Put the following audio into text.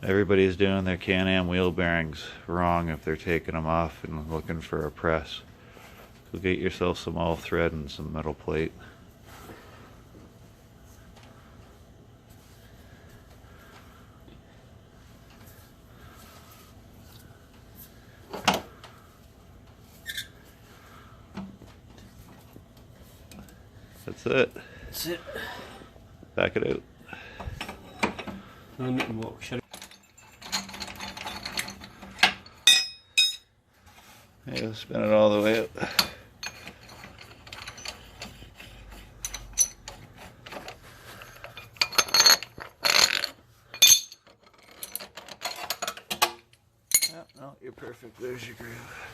Everybody's doing their Can-Am wheel bearings wrong if they're taking them off and looking for a press. So get yourself some all thread and some metal plate. That's it. That's it. Back it out. And what should Yeah, spin it all the way out. Yeah, no, you're perfect. There's your groove.